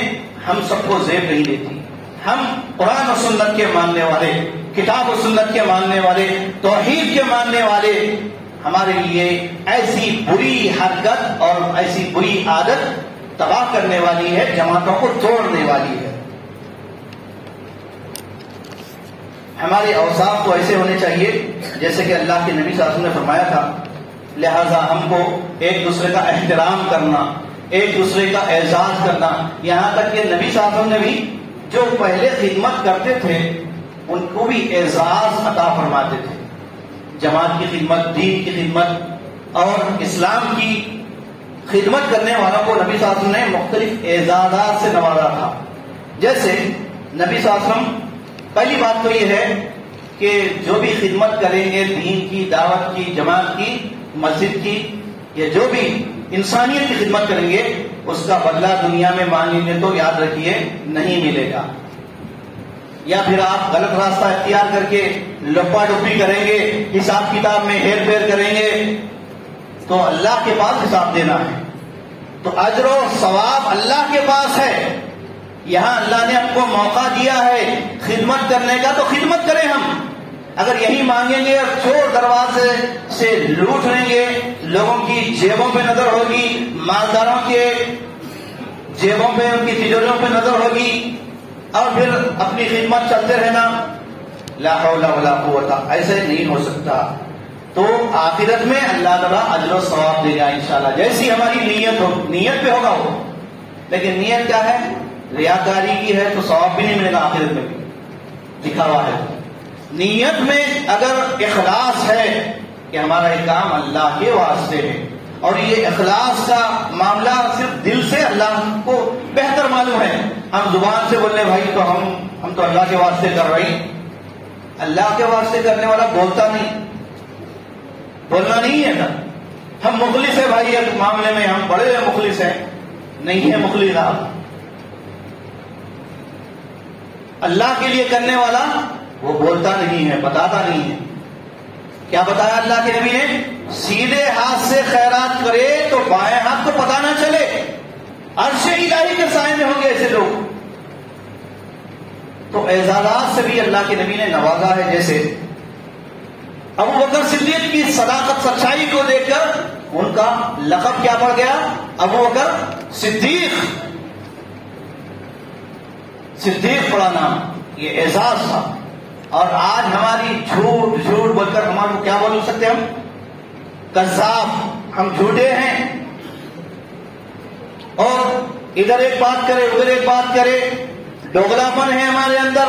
ہم سب کو زیب نہیں دیتی. ہم قرآن و سنت کے ماننے والے، کتاب و سنت کے ماننے والے، توحید کے ماننے والے، ہمارے لیے ایسی بری حرکت اور ایسی بری عادت تباہ کرنے والی ہے، جماعتوں کو توڑنے والی ہے. ہمارے اوصاف تو ایسے ہونے چاہیے جیسے کہ اللہ کے نبی صلی اللہ علیہ وسلم نے فرمایا تھا. لہذا ہم کو ایک دوسرے کا احترام کرنا، ایک دوسرے کا اعزاز کرنا، یہاں تک کہ نبی صلی اللہ علیہ وسلم نے بھی جو پہلے خدمت کرتے تھے ان کو بھی اعزاز عطا فرماتے تھے. جماعت کی خدمت، دین کی خدمت اور اسلام کی خدمت کرنے والوں کو نبی صلی اللہ علیہ وسلم نے مختلف اعزازات سے نوازا تھا. جیسے نبی صلی اللہ علیہ وسلم، پہلی بات تو یہ ہے کہ جو بھی خدمت کریں گے دین کی، دعوت کی، جماعت کی، مسجد کی، یا جو بھی انسانیت کی خدمت کریں گے، اس کا بدلہ دنیا میں مانیں گے تو یاد رکھیے نہیں ملے گا. یا پھر آپ غلط راستہ اختیار کر کے لپا ڈپی کریں گے، حساب کتاب میں ہیر پھیر کریں گے، تو اللہ کے پاس حساب دینا ہے. تو اجر و ثواب اللہ کے پاس ہے. یہاں اللہ نے آپ کو موقع دیا ہے خدمت کرنے کا، تو خدمت کریں. ہم اگر یہی مانگیں گے اور چور دروازے سے لوٹ لیں گے، لوگوں کی جیبوں پہ نظر ہوگی، مالداروں کے جیبوں پہ، ان کی تجوریوں پہ نظر ہوگی، اور پھر اپنی خدمت چلتے رہنا، لا حول ولا قوت، ایسے نہیں ہو سکتا. تو آخرت میں اللہ تعالیٰ اجر و ثواب دے گا انشاءاللہ، جیسی ہماری نیت ہو. نیت پہ ہوگا وہ، لیکن نیت کیا ہے؟ ریاکاری کی ہے تو ثواب بھی نہیں ملے گا، آخرت میں بھی دکھاوا ہے. نیت میں اگر اخلاص ہے کہ ہمارا یہ کام اللہ کے واسطے ہے، اور یہ اخلاص کا معاملہ صرف دل سے اللہ کو بہتر معلوم ہے. ہم زبان سے بولنے بھائی تو ہم تو اللہ کے واسطے کر رہے ہیں. اللہ کے واسطے کرنے والا بولتا نہیں، بولنا نہیں ہے نا. ہم مخلص ہیں بھائی، اس معاملے میں ہم بڑے مخلص ہیں، نہیں ہے مخلص. آپ اللہ کے لیے کرنے والا وہ بولتا نہیں ہے، بتاتا نہیں ہے. کیا بتایا اللہ کے نبی نے؟ سیدھے ہاتھ سے خیرات کرے تو بائیں ہاتھ کو پتہ نہ چلے. عرش الہی کے سائے میں ہوں گے ایسے لوگ. تو اعزازات سے بھی اللہ کے نبی نے نوازا ہے. جیسے ابو بکر صدیق کی صداقت، سچائی کو دیکھ کر ان کا لقب کیا پڑ گیا؟ ابو بکر صدیق. صدیق پڑا نام، یہ اعزاز تھا. اور آج ہماری جھوٹ بول کر ہمارے کیا بول سکتے؟ ہم کذاب، ہم جھوٹے ہیں. اور ادھر ایک بات کرے ادھر ایک بات کرے، دوگلاپن ہے ہمارے اندر.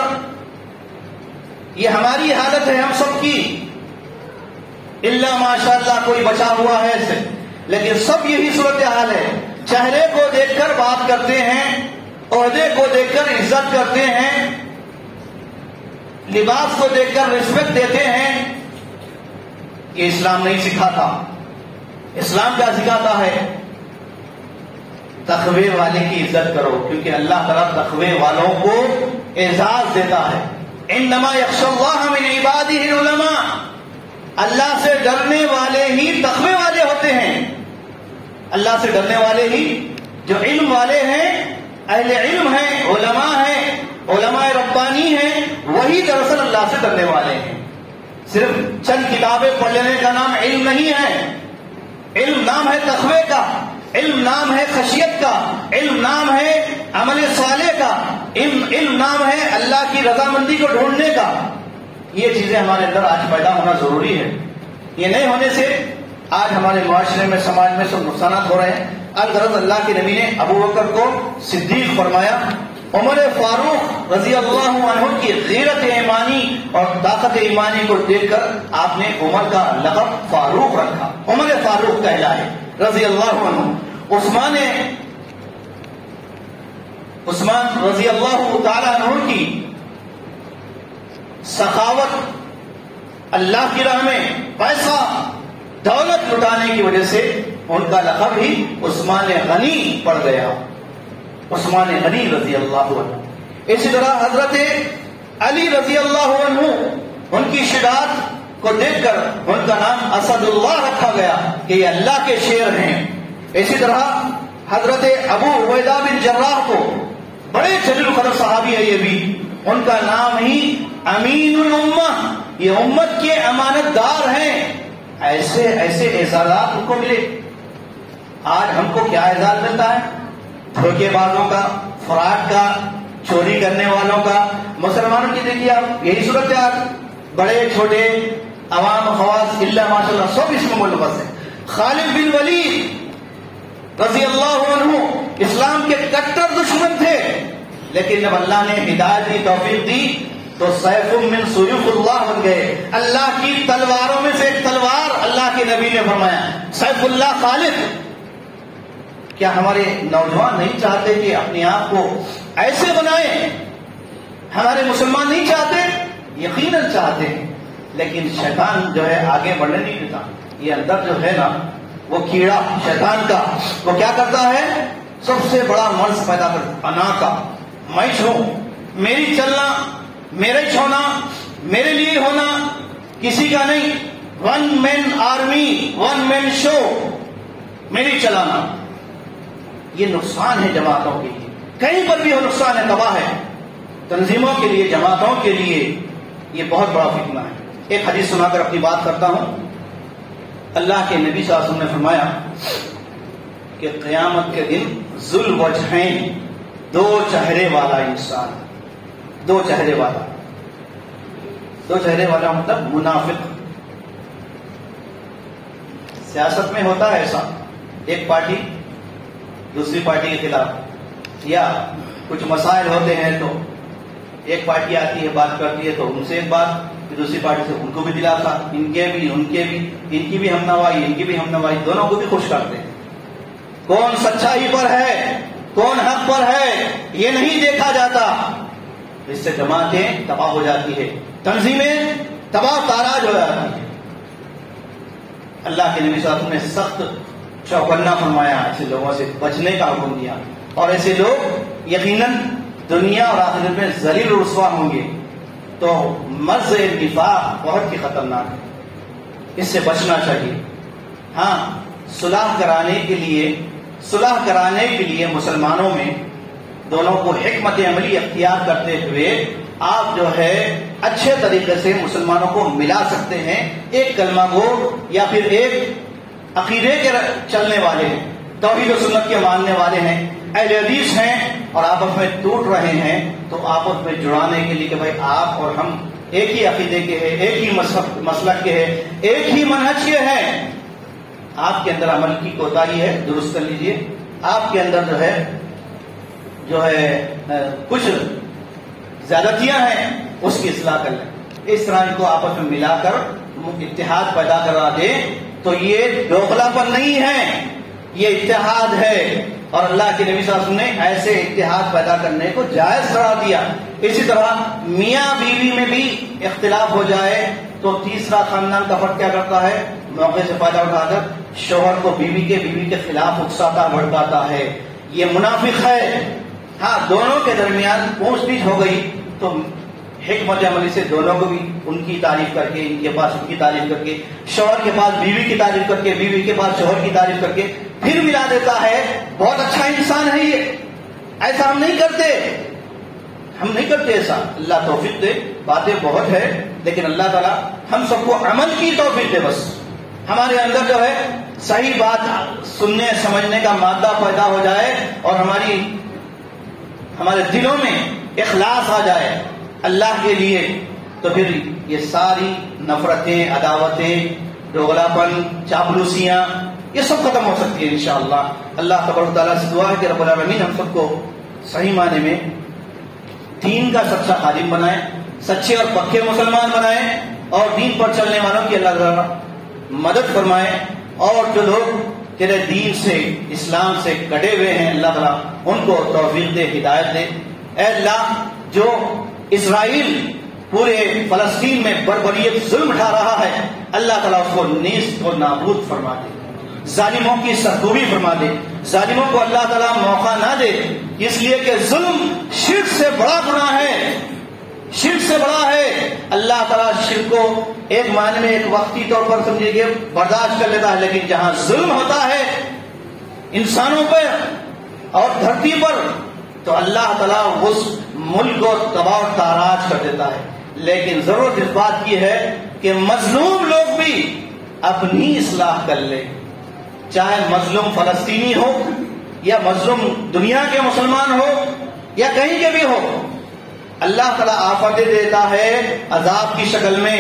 یہ ہماری حالت ہے ہم سب کی، اللہ ماشاء اللہ کوئی بچا ہوا ہے اسے، لیکن سب یہی صورتحال ہے. چہرے کو دیکھ کر بات کرتے ہیں، عہدے کو دیکھ کر عزت کرتے ہیں، لباس کو دیکھ کر رسپیکٹ دیتے ہیں. یہ اسلام نہیں سکھاتا. اسلام کیا سکھاتا ہے؟ تقوی والے کی عزت کرو، کیونکہ اللہ تعالیٰ تقوی والوں کو اعزاز دیتا ہے. انما یخشی اللہ من عبادہ العلماء، اللہ سے ڈرنے والے ہی تقوی والے ہوتے ہیں. اللہ سے ڈرنے والے ہی جو علم والے ہیں، اہل علم ہیں، علماء ہیں، علماء ربانی ہیں، وہی دراصل اللہ سے ڈرنے والے ہیں. صرف چند کتابیں پڑھ لینے کا نام علم نہیں ہے. علم نام ہے تقوی کا، علم نام ہے خشیت کا، علم نام ہے عمل صالح کا، علم نام ہے اللہ کی رضامندی کو ڈھونڈنے کا. یہ چیزیں ہمارے اندر آج پیدا ہونا ضروری ہے. یہ نہیں ہونے سے آج ہمارے معاشرے میں سماج میں سب نقصانات ہو رہے ہیں. الغرض اللہ کے نبی نے ابو بکر کو صدیق فرمایا. عمر فاروق رضی اللہ عنہ کی غیرت ایمانی اور طاقت ایمانی کو دیکھ کر آپ نے عمر کا لقب فاروق رکھا، عمر فاروق کہلائے رضی اللہ عنہ. عثمان رضی اللہ تعالی عنہ کی سخاوت، اللہ کی راہ میں پیسہ دولت لٹانے کی وجہ سے ان کا لقب ہی عثمان غنی پڑ گیا، عثمان غنی رضی اللہ عنہ. اسی طرح حضرت علی رضی اللہ عنہ، ان کی شجاعت کو دیکھ کر ان کا نام اسد اللہ رکھا گیا کہ یہ اللہ کے شیر ہیں. اسی طرح حضرت ابو عبیدہ بن جراح کو، بڑے جلیل القدر صحابی ہے یہ بھی، ان کا نام ہی امین الامہ، یہ امت کے امانت دار ہیں. ایسے ایسے اعزازات ان کو ملے. آج ہم کو کیا اعزاز ملتا ہے؟ دھوکے بازوں کا، فراڈ کا، چوری کرنے والوں کا. مسلمانوں کی دیکھیے آپ یہی صورت ہے. بڑے چھوٹے عوام خواص اللہ ماشاء اللہ سب اس میں ملوث ہیں. خالد بن ولید رضی اللہ عنہ اسلام کے کٹر دشمن تھے، لیکن جب اللہ نے ہدایت کی توفیق دی تو سیف من سیوف اللہ بن گئے. اللہ کی تلواروں میں سے ایک تلوار اللہ کے نبی نے فرمایا سیف اللہ خالد. کیا ہمارے نوجوان نہیں چاہتے کہ اپنے آپ کو ایسے بنائیں؟ ہمارے مسلمان نہیں چاہتے؟ یقیناً چاہتے ہیں، لیکن شیطان جو ہے آگے بڑھنے نہیں دیتا. یہ اندر جو ہے نا وہ کیڑا شیطان کا، وہ کیا کرتا ہے؟ سب سے بڑا مرض پیدا کرتا، انا کا، میں چھوں، میری چلنا، میرے چھونا، میرے لیے ہونا، کسی کا نہیں. ون مین آرمی، ون مین شو، میری چلانا. یہ نقصان ہے جماعتوں کے لیے، کہیں پر بھی وہ نقصان ہے، تباہ ہے. تنظیموں کے لیے، جماعتوں کے لیے یہ بہت بڑا فتنہ ہے. ایک حدیث سنا کر اپنی بات کرتا ہوں. اللہ کے نبی صلی اللہ علیہ وسلم نے فرمایا کہ قیامت کے دن ذل وجہین، دو چہرے والا انسان، دو چہرے والا، دو چہرے والا مطلب منافق. سیاست میں ہوتا ہے ایسا، ایک پارٹی دوسری پارٹی کے خلاف، یا کچھ مسائل ہوتے ہیں تو ایک پارٹی آتی ہے بات کرتی ہے تو ان سے ایک بات، پھر دوسری پارٹی سے ان کو بھی دلاتا، ان کے بھی ان کے بھی، ان کی بھی ہم نوائی ان کی بھی ہم نوائی، دونوں کو بھی خوش کرتے ہیں. کون سچائی پر ہے، کون حق پر ہے، یہ نہیں دیکھا جاتا. اس سے جماعتیں تباہ ہو جاتی ہے، تنظیمیں تباہ تاراج ہو جاتی ہیں. اللہ کے نبی صلی اللہ علیہ وسلم نے سخت چوکنا فرمایا، ایسے لوگوں سے بچنے کا حکم دیا. اور ایسے لوگ یقیناً دنیا اور آخرت میں ذلیل و رسوا ہوں گے. تو مرض نفاق بہت ہی خطرناک ہے، اس سے بچنا چاہیے. ہاں، صلح کرانے کے لیے مسلمانوں میں دونوں کو حکمت عملی اختیار کرتے ہوئے آپ جو ہے اچھے طریقے سے مسلمانوں کو ملا سکتے ہیں. ایک کلمہ کو یا پھر ایک عقیدے کے چلنے والے ہیں، توحید و سنت کے ماننے والے ہیں، اہل حدیث ہیں، اور آپس میں ٹوٹ رہے ہیں تو آپس میں جڑانے کے لیے کہ بھائی آپ اور ہم ایک ہی عقیدے کے ہیں، ایک ہی مسلک کے ہیں، ایک ہی منہج کے ہیں. آپ کے اندر عمل کی کوتاہی ہے، درست کر لیجئے. آپ کے اندر جو ہے کچھ زیادتیاں ہیں اس کی اصلاح کر لیں. اس طرح ان کو آپس میں ملا کر اتحاد پیدا کرا دے تو یہ دوغلا پر نہیں ہے، یہ اتحاد ہے. اور اللہ کے نبی صلی اللہ علیہ وسلم نے ایسے اتحاد پیدا کرنے کو جائز قرار دیا. اسی طرح میاں بیوی میں بھی اختلاف ہو جائے تو تیسرا خاندان کا فرد کیا کرتا ہے؟ موقع سے فائدہ اٹھا کر شوہر کو بیوی کے خلاف اکساتا بھڑکاتا ہے. یہ منافق ہے. ہاں دونوں کے درمیان پوچھ گچھ ہو گئی تو حکمت عملی سے دونوں کو بھی ان کی تعریف کر کے، ان کے پاس ان کی تعریف کر کے، شوہر کے پاس بیوی کی تعریف کر کے، بیوی کے پاس شوہر کی تعریف کر کے پھر ملا دیتا ہے. بہت اچھا انسان ہے یہ. ایسا ہم نہیں کرتے ایسا. اللہ توفیق دے. باتیں بہت ہے لیکن اللہ تعالیٰ ہم سب کو عمل کی توفیق دے. بس ہمارے اندر صحیح بات سننے سمجھنے کا مادہ پیدا ہو جائے اور ہمارے دلوں میں اخلاص آ جائے اللہ کے لیے، تو پھر یہ ساری نفرتیں، عداوتیں، دوغلاپن، چاپلوسیاں یہ سب ختم ہو سکتی ہے انشاءاللہ. اللہ تبارک و تعالیٰ سے دعا ہے کہ رب العالمین ہم سب کو صحیح معنی میں دین کا سچا خادم بنائے، سچے اور پکے مسلمان بنائے اور دین پر چلنے والوں کی اللہ تعالیٰ مدد فرمائے. اور جو لوگ تیرے دین سے، اسلام سے کٹے ہوئے ہیں اللہ تعالیٰ ان کو توفیق دے، ہدایت دے. اے اللہ جو اسرائیل پورے فلسطین میں بربریت ظلم اٹھا رہا ہے اللہ تعالیٰ اس کو نیست و نابود فرما دے، ظالموں کی سرکوبی فرما دے. ظالموں کو اللہ تعالیٰ موقع نہ دے، اس لیے کہ ظلم شرک سے بڑا گناہ ہے. شرک سے بڑا ہے. اللہ تعالیٰ شرک کو ایک معنی میں ایک وقتی طور پر سمجھے گے برداشت کر لیتا ہے، لیکن جہاں ظلم ہوتا ہے انسانوں پر اور دھرتی پر تو اللہ تعالیٰ اس ملک کو تباہ و تاراج کر دیتا ہے. لیکن ضرورت اس بات کی ہے کہ مظلوم لوگ بھی اپنی اصلاح کر لیں، چاہے مظلوم فلسطینی ہو یا مظلوم دنیا کے مسلمان ہو یا کہیں کے بھی ہو. اللہ تعالیٰ آفتیں دیتا ہے عذاب کی شکل میں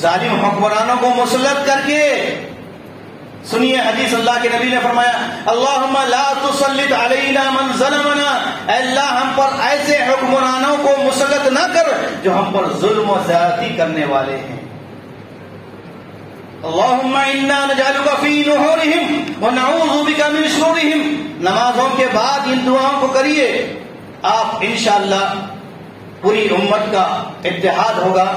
ظالم حکمرانوں کو مسلط کر کے. سنیے حدیث اللہ کے نبی نے فرمایا اللہم لا تسلط علینا من ظلمنا، اے اللہ ہم پر ایسے حکمرانوں کو مسلط نہ کر جو ہم پر ظلم و زیادتی کرنے والے ہیں. اللہم انا نجعلک فی نحورہم ونعوذ بک من شرورہم. نمازوں کے بعد ان دعاؤں کو کریے. آپ انشاءاللہ پوری امت کا اتحاد ہوگا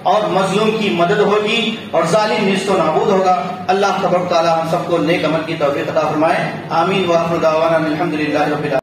اور مظلوم کی مدد ہوگی اور ظالم نیست و نابود ہوگا. اللہ تبارک و تعالی ہم سب کو نیک عمل کی توفیق عطا فرمائے. آمین. وآخر دعوانا الحمدللہ رب العالمین.